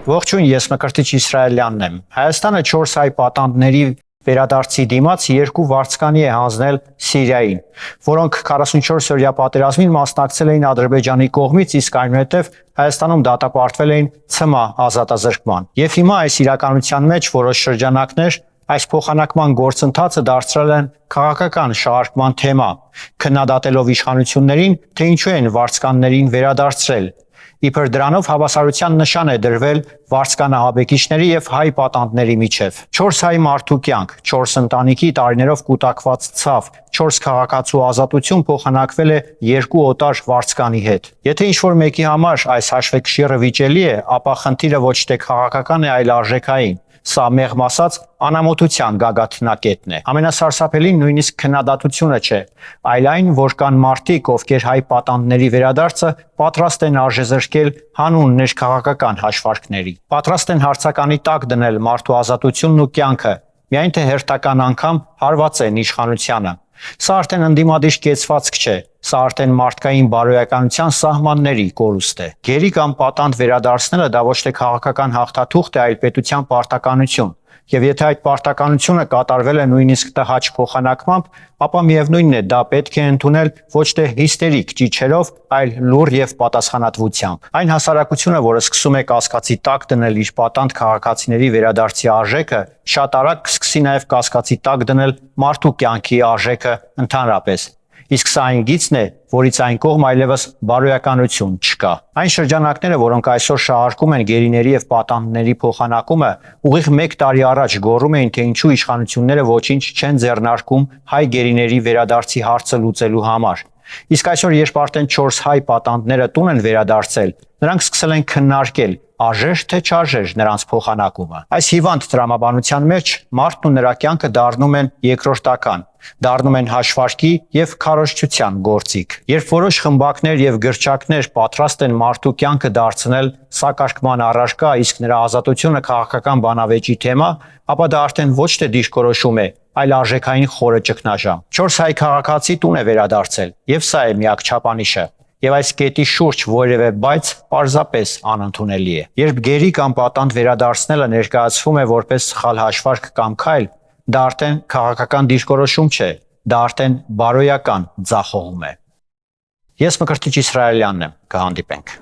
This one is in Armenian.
Ողջույն, ես Մկրտիչ Իսրայելյանն եմ։ Հայաստանը 4 հայ պատանդների վերադարձի դիմաց 2 վարձկանի է հանձնել Սիրիային, որոնք 44-օրյա պատերազմին մասնակցել էին Ադրբեջանի կողմից, իսկ այնուհետև Հայաստանում դատապարտվել էին ՑՄԱ ազատազրկման։ Եվ հիմա այս իրականության մեջ որոշ շրջանակներ այս փոխանակման գործընթացը դարձրել են քաղաքական շահարկման թեմա, քննադատելով իշխանություններին, թե ինչու են վարձկաններին վերադարձրել։ Իբր դրանով հավասարության նշան է դրվել վարձկանահաբեկիչների եւ հայ պատանդների միջև։ 4 հայ մարդու կյանք, 4 ընտանիքի տարիներով կուտակված ցավ, 4 քաղաքացու ազատություն փոխանակվել է 2 օտար վարձկանի հետ։ Եթե ինչ-որ մեկի համար այս հաշվեկշիռը վիճելի է, ապա խնդիրը ոչ թե քաղաքական է, այլ արժեքային։ Սա մեղմ ասած անամոթության գագաթնակետն է։ Ամենասարսափելին նույնիսկ քննադատությունը չէ, այլ այն, որ կան մարդիկ, ովքեր հայ պատանդների վերադարձը պատրաստ են արժեզրկել հանուն ներքաղաքական հաշվարկների։ Պատրաստ են հարցականի տակ դնել մարդու ազատությունն ու կյանքը, միայն թե հերթական անգամ հարվածեն իշխանությանը։ Սա արդեն ընդդիմադիր կեցվածք չէ, սա արդեն մարդկային բարոյականության սահմանների կորուստ է։ Գերի կամ պատանդ վերադարձնելը դա ոչ թե քաղաքական հաղթաթուղթ է, այլ պետության պարտականություն։ Եվ եթե այդ պարտականությունը կատարվել է նույնիսկ տհաճ փոխանակմամբ, ապա միևնույնն է, դա պետք է ընդունել ոչ թե հիստերիկ ճիչերով, այլ լուռ եւ պատասխանատվությամբ։ Այն հասարակությունը, որը սկսում է կասկածի տակ դնել իր պատանդ քաղաքացիների վերադարձի արժեքը, շատ արագ կսկսի նաեւ կասկածի տակ դնել մարդու կյանքի արժեքը ընդհանրապես։ Իսկ սա այն գիծն է, որից այն կողմ այլևս բարոյականություն չկա։ Այն շրջանակները, որոնք այսօր շահարկում են գերիների եւ պատանդների փոխանակումը, ուղիղ 1 տարի առաջ գոռում էին, թե ինչու իշխանությունները ոչինչ չեն ձեռնարկում հայ գերիների վերադարձի հարցը լուծելու համար։ Իսկ այսօր, երբ արդեն 4 հայ պատանդները տուն են վերադարձել, նրանք սկսել են քննարկել արժեր թե չարժեր նրանց փոխանակումը։ Այս հիվանդ տրամաբանության մեջ մարդն ու նրա կյանքը դառնում են երկրորդական, դառնում են հաշվարկի եւ քարոզչության գործիք։ Երբ որոշ խմբակներ եւ գրչակներ պատրաստ են մարդու կյանքը դարձնել սակարկման առարկա, իսկ նրա ազատությունը քաղաքական բանավեճի թեմա, ապա դա արդեն ոչ թե դիրքորոշում է, այլ արժեքային խորը ճգնաժամ։ 4 հայ քաղաքացի տուն է վերադարձել, եւ սա է միակ չափանիշը։ Եվ այս կետի շուրջ որևէ բայց պարզապես անընդունելի է։ Երբ գերի կամ պատանդ վերադարձնելը ներկայացվում է որպես սխալ հաշվարկ կամ քայլ, դա արդեն քաղաքական դիրքորոշում չէ, դա արդեն բարոյական ձախողում է։ Ես Մկրտիչ Իսրայելյանն եմ, կհանդիպենք։